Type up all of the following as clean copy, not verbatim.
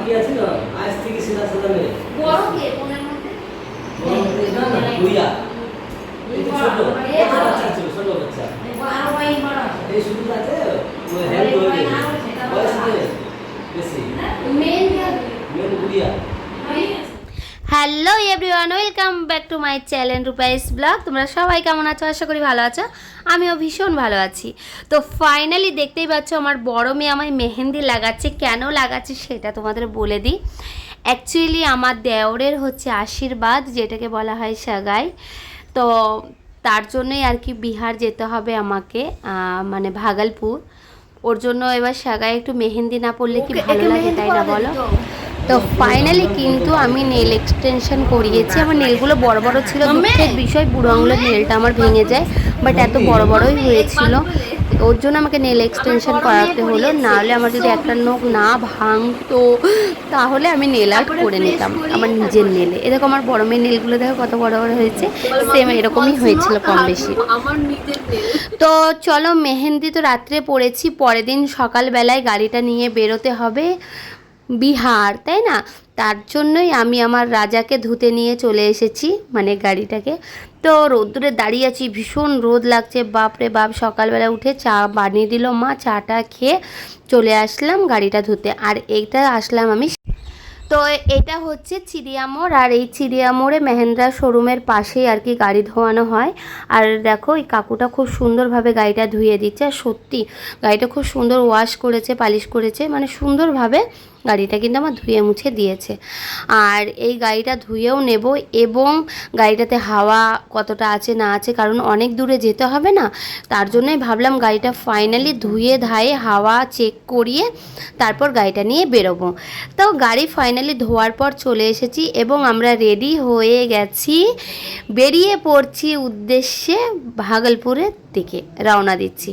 কি আছে না আজ থেকে সিধা সাদা মেয়ে বড় কে কোনের মধ্যে না না বুইয়া এই যে ছোট বাচ্চা ছিল ছোট বাচ্চা আর ওই বড় এই শুধু আছে ওই হেল্প হয়ে বয়স নেই বেশি মেন বুইয়া। Hello everyone, welcome back to my channel রূপাইস ব্লগ। তোমরা সবাই কেমন আছো? আশা করি ভালো আছো। আমিও ভীষণ ভালো আছি। তো ফাইনালি দেখতেই পাচ্ছ আমার বড় মেয়ে আমায় মেহেন্দি লাগাচ্ছে। কেন লাগাচ্ছে সেটা তোমাদের বলে দিই। অ্যাকচুয়ালি আমার দেওরের হচ্ছে আশীর্বাদ, যেটাকে বলা হয় সাগাই। তো তার জন্যই আর কি বিহার যেতে হবে আমাকে, মানে ভাগলপুর। ওর জন্য এবার সাগাই একটু মেহেন্দি না পড়লে কি ভালো লাগে, তাই না বলো? তো ফাইনালি কিন্তু আমি নেল এক্সটেনশন করিয়েছি। আমার নেলগুলো বড় বড় ছিল, দুঃখের বিষয় বুড়ো আঙুলের নেলটা আমার ভেঙে যায়, বাট এত বড় বড়ই হয়েছিল। ওর জন্য আমাকে নেল এক্সটেনশন করাতে হলো, নাহলে আমার যদি একটা নখ না ভাঙতো তাহলে আমি নেল আর্ট করে নিতাম আমার নিজের নেলে। এরকম আমার বড় মেয়ের নেলগুলো দেখো কত বড় বড় হয়েছে, সেম এরকমই হয়েছিল কম বেশি। তো চলো, মেহেন্দি তো রাত্রে পড়েছি, পরের দিন সকালবেলায় গাড়িটা নিয়ে বেরোতে হবে বিহার, তাই না? তার জন্যই আমি আমার রাজাকে ধুতে নিয়ে চলে এসেছি, মানে গাড়িটাকে। তো রোদ্দুরে দাঁড়িয়ে আছি, ভীষণ রোদ লাগছে, বাপরে বাপ। সকালবেলা উঠে চা বানিয়ে দিল মা, চাটা খেয়ে চলে আসলাম গাড়িটা ধুতে। আর এইটা আসলাম আমি, তো এটা হচ্ছে চিড়িয়ামোড়, আর এই চিড়িয়ামোড়ে মেহেন্দ্রা শোরুমের পাশেই আর কি গাড়ি ধোয়ানো হয়। আর দেখো এই কাকুটা খুব সুন্দরভাবে গাড়িটা ধুয়ে দিচ্ছে। আর সত্যি গাড়িটা খুব সুন্দর ওয়াশ করেছে, পালিশ করেছে, মানে সুন্দরভাবে গাড়িটা কিন্তু আমার ধুয়ে মুছে দিয়েছে। আর এই গাড়িটা ধুয়েও নেব, এবং গাড়িটাতে হাওয়া কতটা আছে না আছে, কারণ অনেক দূরে যেতে হবে না, তার জন্যই ভাবলাম গাড়িটা ফাইনালি ধুয়ে ধায়ে হাওয়া চেক করিয়ে তারপর গাড়িটা নিয়ে বেরোবো। তো গাড়ি ফাইনালি ধোয়ার পর চলে এসেছি, এবং আমরা রেডি হয়ে গেছি, বেরিয়ে পড়ছি উদ্দেশ্যে ভাগলপুরের দিকে রওনা দিচ্ছি।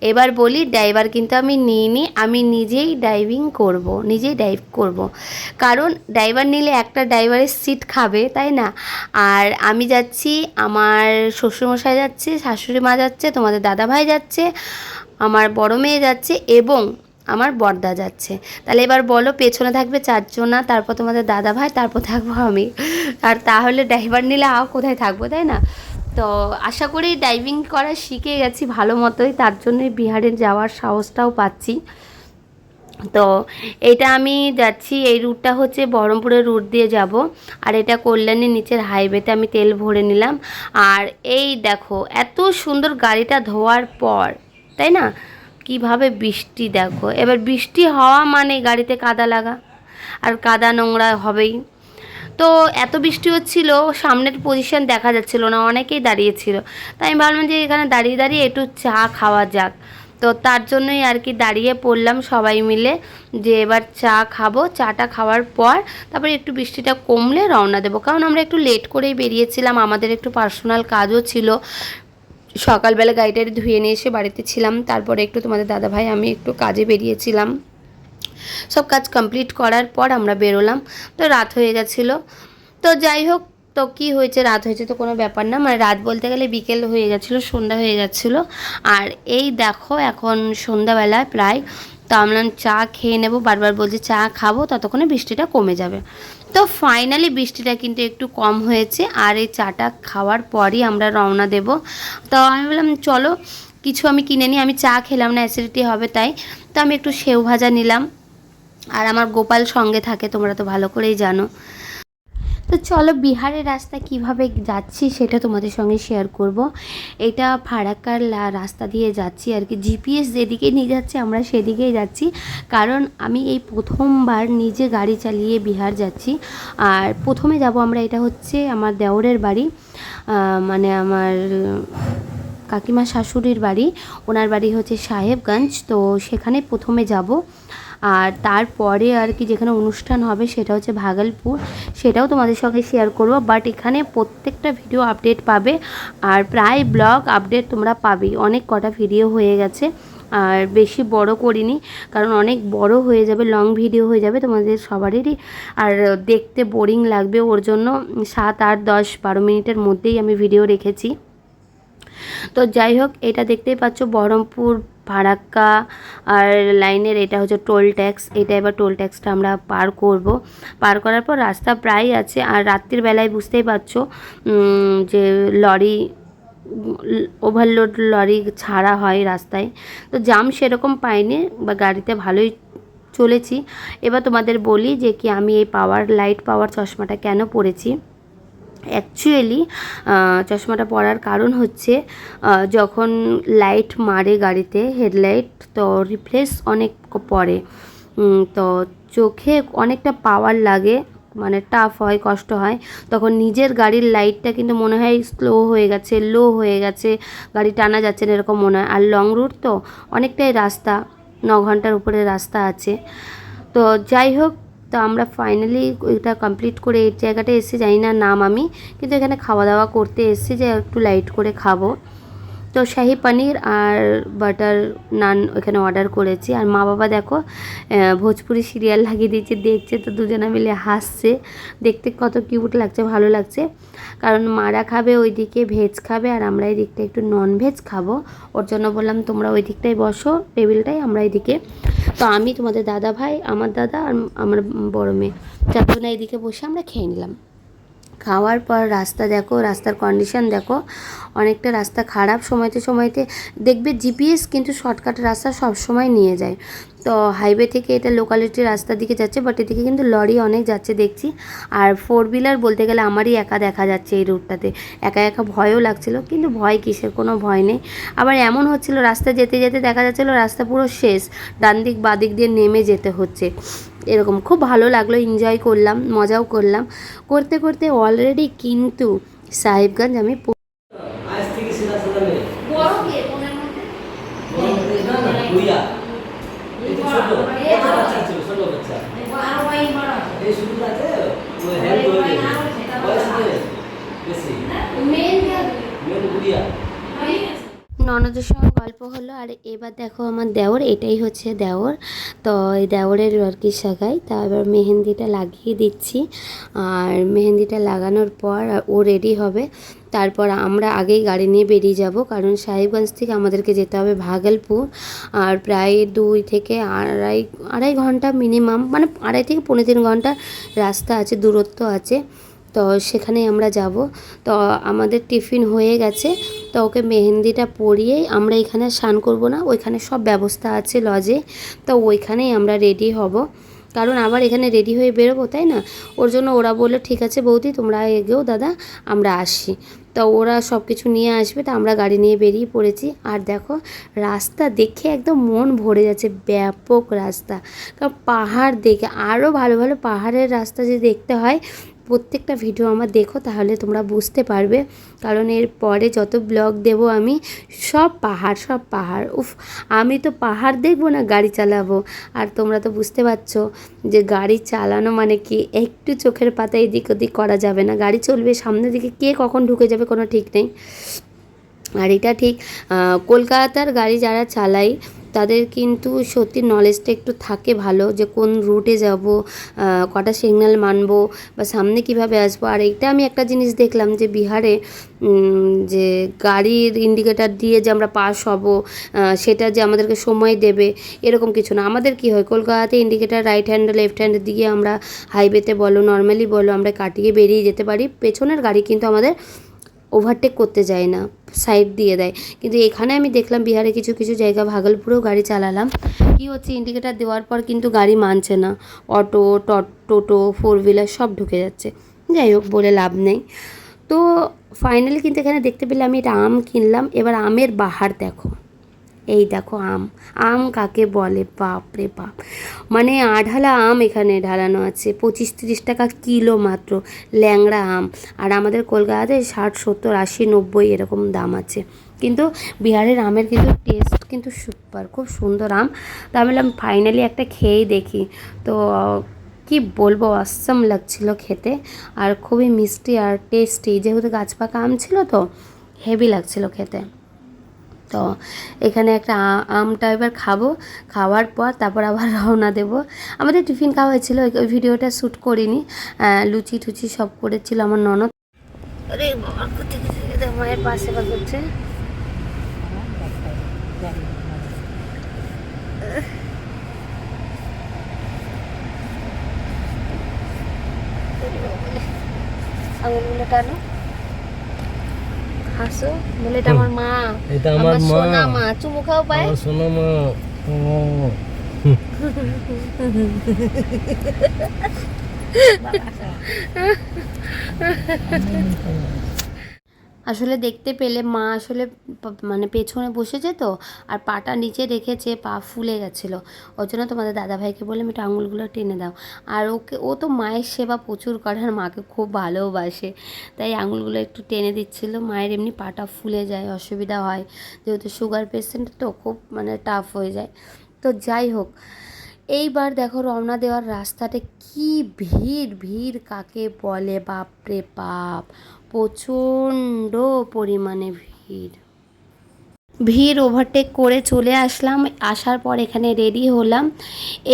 এবার বলি, ড্রাইভার কিন্তু আমি নিইনি, আমি নিজেই নিজেই ড্রাইভ করব। কারণ ড্রাইভার নিলে একটা ড্রাইভারের সিট খাবে, তাই না? আর আমি যাচ্ছি, আমার শ্বশুরমশাই যাচ্ছে, শাশুড়ি মা যাচ্ছে, তোমাদের দাদাভাই যাচ্ছে, আমার বড় মেয়ে যাচ্ছে, এবং আমার বড়দা যাচ্ছে। তাহলে এবার বলো, পেছনে থাকবে চারজনা, তারপর তোমাদের দাদাভাই, তারপর থাকবো আমি। আর তাহলে ড্রাইভার নিলে কোথায় থাকবো, তাই না? তো আশা করি ড্রাইভিং করা শিখে গেছি ভালো মতোই, তার জন্যই বিহারে যাওয়ার সাহসটাও পাচ্ছি। তো এটা আমি যাচ্ছি, এই রুটটা হচ্ছে বহরমপুরের রুট দিয়ে যাব। আর এটা কল্যাণীর নিচের হাইওয়েতে আমি তেল ভরে নিলাম। আর এই দেখো এত সুন্দর গাড়িটা ধোয়ার পর, তাই না, কিভাবে বৃষ্টি দেখো। এবার বৃষ্টি হওয়া মানে গাড়িতে কাদা লাগা, আর কাদা নোংরা হবেই। তো এত বৃষ্টি হচ্ছিল, সামনের পজিশন দেখা যাচ্ছিল না, অনেকেই দাঁড়িয়েছিল। তাই আমি ভাবলাম যে এখানে দাঁড়িয়ে দাঁড়িয়ে একটু চা খাওয়া যাক। তো তার জন্যই আর কি দাঁড়িয়ে পড়লাম সবাই মিলে, যে এবার চা খাবো। চাটা খাওয়ার পর তারপরে একটু বৃষ্টিটা কমলে রওনা দেবো, কারণ আমরা একটু লেট করেই বেরিয়েছিলাম, আমাদের একটু পার্সোনাল কাজও ছিল। সকালবেলা গাড়িটা ধুয়ে নিয়ে এসে বাড়িতে ছিলাম, তারপরে একটু তোমাদের দাদাভাই আমি একটু কাজে বেরিয়েছিলাম। সব কাজ কমপ্লিট করার পর আমরা বেরোলাম। তো রাত হয়ে গেছিলো। তো যাই হোক, তো কী হয়েছে, রাত হয়েছে তো কোনো ব্যাপার না, মানে রাত বলতে গেলে বিকেল হয়ে গেছিলো, সন্ধ্যা হয়ে গেছিলো। আর এই দেখো এখন সন্ধ্যাবেলায় প্রায়। তো আমরা চা খেয়ে নেব, বারবার বলছি চা খাবো, ততক্ষণে বৃষ্টিটা কমে যাবে। তো ফাইনালি বৃষ্টিটা কিন্তু একটু কম হয়েছে, আর এই চাটা খাওয়ার পরই আমরা রওনা দেব। তো আমি বললাম চলো কিছু আমি কিনে নিই, আমি চা খেলাম না, অ্যাসিডিটি হবে তাই। তো আমি একটু সেও ভাজা নিলাম, আর আমার গোপাল সঙ্গে থাকে, তোমরা তো ভালো করেই জানো। তো চলো বিহারের রাস্তা কিভাবে যাচ্ছি সেটা তোমাদের সঙ্গে শেয়ার করব। এটা ফারাক্কার রাস্তা দিয়ে যাচ্ছি আর কি, জিপিএস যেদিকে নিয়ে যাচ্ছে আমরা সেদিকেই যাচ্ছি। কারণ আমি এই প্রথমবার নিজে গাড়ি চালিয়ে বিহার যাচ্ছি। আর প্রথমে যাব আমরা, এটা হচ্ছে আমার দেওরের বাড়ি, মানে আমার কাকিমা শাশুড়ির বাড়ি, ওনার বাড়ি হচ্ছে সাহেবগঞ্জ। তো সেখানে প্রথমে যাব, আর তারপরে আর কি যেখানে অনুষ্ঠান হবে সেটা হচ্ছে ভাগলপুর, সেটাও তোমাদের সঙ্গে শেয়ার করব। বাট এখানে প্রত্যেকটা ভিডিও আপডেট পাবে, আর প্রায় ব্লগ আপডেট তোমরা পাবেই। অনেক কটা ভিডিও হয়ে গেছে, আর বেশি বড় করিনি, কারণ অনেক বড় হয়ে যাবে, লং ভিডিও হয়ে যাবে তোমাদের সবারই, আর দেখতে বোরিং লাগবে। ওর জন্য 7, 8, 10, 12 মিনিটের মধ্যেই আমি ভিডিও রেখেছি। তো যাই হোক, এটা দেখতেই পাচ্ছ বহরমপুর ফারাক্কা আর লাইনের এটা হচ্ছে টোল ট্যাক্স। এটা এবার টোল ট্যাক্সটা আমরা পার করব। পার করার পর রাস্তা প্রায় আছে। আর রাত্রির বেলায় বুঝতেই পারছো যে লরি ওভারলোড লরি ছাড়া হয় রাস্তায়, তো জাম সেরকম পাইনি বা গাড়িতে ভালোই চলেছি। এবার তোমাদের বলি যে কি আমি এই লাইট পাওয়ার চশমাটা কেন পরেছি। অ্যাকচুয়ালি চশমাটা পরার কারণ হচ্ছে যখন লাইট মারে গাড়িতে হেডলাইট, তো রিফ্লেক্স অনেক পড়ে, তো চোখে অনেকটা পাওয়ার লাগে, মানে টাফ হয়, কষ্ট হয়। তখন নিজের গাড়ির লাইটটা কিন্তু মনে হয় স্লো হয়ে গেছে, লো হয়ে গেছে, গাড়ি টানা যাচ্ছে না এরকম মনে হয়। আর লং রুট তো অনেকটাই রাস্তা, 9 ঘন্টার উপরে রাস্তা আছে। তো যাই হোক, তো আমরা ফাইনালি এটা কমপ্লিট করে এই জায়গাটা এসে, জানি না নাম আমি, কিন্তু এখানে খাওয়া দাওয়া করতে এসেছি যে একটু লাইট করে খাবো। তো শাহি পনির আর বাটার নান ওখানে অর্ডার করেছি। আর মা বাবা দেখো ভোজপুরি সিরিয়াল লাগিয়ে দিয়েছে, দেখছে, তো দুজনে মিলে হাসছে, দেখতে কত কিউট লাগছে, ভালো লাগছে। কারণ মারা খাবে ওইদিকে ভেজ খাবে, আর আমরা এই দিকটা একটু নন ভেজ খাবো। ওর জন্য বললাম তোমরা ওই দিকটায় বসো টেবিলটায়, আমরা এইদিকে। তো আমি, তোমাদের দাদা ভাই, আমার দাদা আর আমার বড় মেয়ে, চারজনে এইদিকে বসে আমরা খেয়ে নিলাম। খাওয়ার পর রাস্তা দেখো, রাস্তার কন্ডিশন দেখো, অনেকটা রাস্তা খারাপ। সময়তে দেখবে জিপিএস কিন্তু শর্টকাট রাস্তা সব সময় নিয়ে যায়। তো হাইওয়ে থেকে এটা লোকালিটির রাস্তার দিকে যাচ্ছে, বাট এদিকে কিন্তু লরি অনেক যাচ্ছে দেখছি। আর 4 হুইলার বলতে গেলে আমারই একা দেখা যাচ্ছে এই রুটটাতে, একা একা ভয়ও লাগছিল, কিন্তু ভয় কিসের, কোনো ভয় নেই। আবার এমন হচ্ছিল রাস্তা যেতে যেতে দেখা যাচ্ছিলো রাস্তা পুরো শেষ, ডান দিক বাঁ দিক দিয়ে নেমে যেতে হচ্ছে, এরকম। খুব ভালো লাগলো, এনজয় করলাম, মজাও করলাম। করতে করতে অলরেডি কিন্তু সাহেবগঞ্জ আমি আজ থেকে সিধা সাদা মেয়ে বড় কে কোনের মধ্যে? না না ভুইয়া এই যে ছোট এটা বাচ্চা ছিল, ছোট বাচ্চা আর ওই বড় এই শুধু আছে ও হেল্প করে বয়স নেই বেশি মেন মেয়ে ভুইয়া। ননদের সঙ্গে গল্প হলো। আর এবার দেখো আমার দেওর, এটাই হচ্ছে দেওর। তো এই দেওরের আর কি সাগাই, তা এবার মেহেন্দিটা লাগিয়ে দিচ্ছি। আর মেহেন্দিটা লাগানোর পর ও রেডি হবে, তারপর আমরা আগেই গাড়ি নিয়ে বেরিয়ে যাব, কারণ সাহেবগঞ্জ থেকে আমাদেরকে যেতে হবে ভাগলপুর। আর প্রায় 2 থেকে আড়াই ঘন্টা মিনিমাম, মানে 2.5 থেকে 3.5 ঘন্টা রাস্তা আছে, দূরত্ব আছে। তো সেখানেই আমরা যাব। তো আমাদের টিফিন হয়ে গেছে, তো ওকে মেহেন্দিটা পরিয়েই আমরা এখানে স্নান করব না, ওইখানে সব ব্যবস্থা আছে লজে, তো ওইখানেই আমরা রেডি হব, কারণ আবার এখানে রেডি হয়ে বেরোবো, তাই না? ওর জন্য ওরা বললো ঠিক আছে বৌদি তোমরা এগেও দাদা, আমরা আসি। তো ওরা সব কিছু নিয়ে আসবে, তো আমরা গাড়ি নিয়ে বেরিয়ে পড়েছি। আর দেখো রাস্তা দেখে একদম মন ভরে যাচ্ছে, ব্যাপক রাস্তা। কারণ পাহাড় দেখে আরও ভালো ভালো পাহাড়ের রাস্তা যে দেখতে হয়, প্রত্যেকটা ভিডিও আমার দেখো, তাহলে তোমরা বুঝতে পারবে। কারণ এর পরে যত ব্লগ দেব আমি, সব পাহাড়। উফ, আমি তো পাহাড় দেখবো না, গাড়ি চালাবো। আর তোমরা তো বুঝতে পারছো যে গাড়ি চালানো মানে কি, একটু চোখের পাতা এদিক ওদিক করা যাবে না, গাড়ি চলবে সামনের দিকে, কে কখন ঢুকে যাবে কোনো ঠিক নেই। আর এটা ঠিক কলকাতার গাড়ি যারা চালাই তাদের কিন্তু সত্যি নলেজটা একটু থাকে ভালো, যে কোন রুটে যাব, কটা সিগন্যাল মানবো, বা সামনে কিভাবে আসবো। আর এইটা আমি একটা জিনিস দেখলাম যে বিহারে যে গাড়ির ইন্ডিকেটার দিয়ে যে আমরা পাস হব, সেটা যে আমাদেরকে সময় দেবে এরকম কিছু না। আমাদের কি হয়, কলকাতাতে indicator right hand left hand দিয়ে আমরা হাইওয়েতে বলো নর্মালি বলো আমরা কাটিয়ে বেরিয়ে যেতে পারি, পেছনের গাড়ি কিন্তু আমাদের ওভারটেক করতে যায় না, সাইড দিয়ে দেয়। কিন্তু এখানে আমি দেখলাম বিহারে কিছু কিছু জায়গা, ভাগলপুরেও গাড়ি চালালাম, কি হচ্ছে ইন্ডিকেটার দেওয়ার পর কিন্তু গাড়ি মানছে না, অটো টোটো 4 হুইলার সব ঢুকে যাচ্ছে। যাই হোক, বলে লাভ নেই। তো ফাইনালি কিন্তু এখানে দেখতে পেলে আমি এটা আম কিনলাম। এবার আমের বাহার দেখো, এই দেখো আম কাকে বলে, বাপ রে বাপ, মানে আঢালা আম এখানে ঢালানো আছে, 25-30 টাকা কিলো মাত্র, ল্যাংড়া আম। আর আমাদের কলকাতাতে 60, 70, 80, 90 এরকম দাম আছে। কিন্তু বিহারের আমের কিন্তু টেস্ট কিন্তু সুপার, খুব সুন্দর আম। তা আমি বললাম ফাইনালি একটা খেয়েই দেখি। তো কি বলবো, অসাম লাগছিল খেতে, আর খুবই মিষ্টি আর টেস্টি, যেহেতু গাছ পাকা আম ছিল তো হেভি লাগছিল খেতে। তো এখানে একটা আমটা এবার খাবো, খাওয়ার পর তারপর আবার রওনা দেবো। আমাদের টিফিন খাওয়া হয়েছিল, ওই ভিডিওটা শ্যুট করিনি, লুচি টুচি সব করেছিল আমার ননদ। আরে বাবা, কোথায় মায়ের পাশে বা করছে, আঙুলগুলো টানো, হাসো, বলে এটা আমার মা, এটা আমার মা, সোনা মা, চুমু খাও পায়। আমার সোনা মা। ও আসলে দেখতে পেলে মা আসলে মানে পেছনে বসেছে তো, আর পাটা নিচে রেখেছে, পা ফুলে গেছিলো। ওর জন্য তোমাদের দাদাভাইকে বললাম একটু আঙুলগুলো টেনে দাও। আর ও তো মায়ের সেবা প্রচুর করে আর মাকে খুব ভালোবাসে, তাই আঙুলগুলো একটু টেনে দিচ্ছিলো। মায়ের এমনি পাটা ফুলে যায়, অসুবিধা হয়, যেহেতু সুগার পেশেন্ট তো খুব মানে টাফ হয়ে যায়। তো যাই হোক, এইবার দেখো রওনা দেওয়ার রাস্তাতে কি ভিড়, ভিড় কাকে বলে বাপরে বাপ, প্রচণ্ড পরিমাণে ভিড়। ভিড় ওভারটেক করে চলে আসলাম। আসার পর এখানে রেডি হলাম।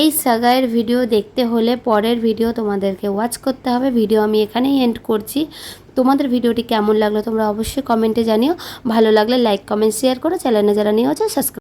এই সাগায়ের ভিডিও দেখতে হলে পরের ভিডিও তোমাদেরকে ওয়াচ করতে হবে। ভিডিও আমি এখানেই এন্ড করছি। তোমাদের ভিডিওটি কেমন লাগলো তোমরা অবশ্যই কমেন্টে জানিও। ভালো লাগলে লাইক কমেন্ট শেয়ার করো। চ্যানেলে যারা নিয়ে আছে সাবস্ক্রাইব